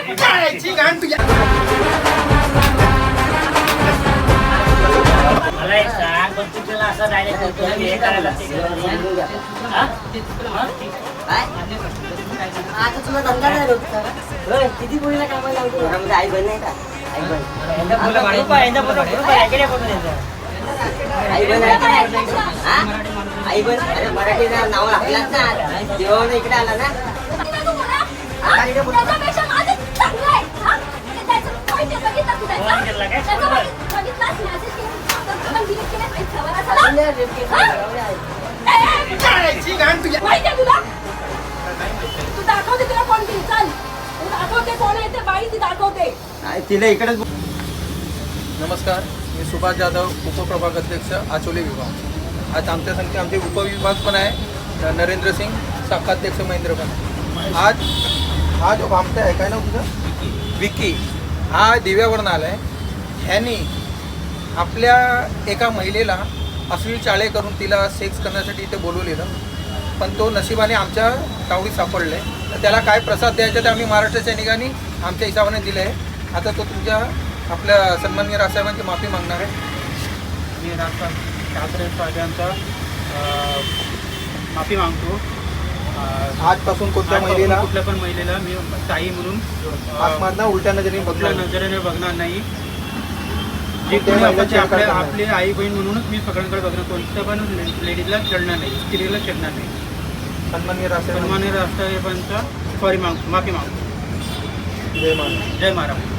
मला एक सांग, पण तू त्याला असं डायरेक्ट बोलतो ना, मी हे करायला आता तुला धंदा नाही रोजचा किती मुलीला कामाला लावतो घरामध्ये आई बहीण नाही का आई बहीण आई बहीण आई बहीण अरे मराठी नाव लागलाच ना जेव्हा इकडे आला ना तिला इकडेच. नमस्कार, मी सुभाष जाधव, उपप्रभाग अध्यक्ष आचोली विभाग. आज आमच्या संख्या आमचे उपविभाग पण आहे, नरेंद्र सिंग शाखाध्यक्ष महेंद्र पण आहे. आज हा जो भामटा आहे काय ना तुझं विकी, हा दिव्यावरून आला आहे. ह्यांनी आपल्या एका महिलेला अश्लील चाळे करून तिला सेक्स करण्यासाठी इथे बोलवलेलं, पण तो नशिबाने आमच्या तावडीत सापडले. तर त्याला काय प्रसाद द्यायचा ते आम्ही महाराष्ट्र सैनिकांनी आमच्या हिशोबाने दिलं आहे. आता तो तुमच्या आपल्या सन्माननीय राजसाहेबांची माफी मागणार आहे. मी ठाकरे साहेबांचा माफी मागतो. आजपासून कोणत्या महिलेला कुठल्या पण महिलेला मी ताई म्हणून आत्माना उलट्या नजरेने नजरेने बघणार नाही. जे कोणी आपली आई बहीण म्हणूनच मी सगळ्यांकडे बघणार. कोणत्या पण लेडीजला छेडणार नाही, स्त्रीला छेडणार नाही. सन्माननीय राजसाहेबांचा माफी मागतो. जय महाराज. जय महाराज.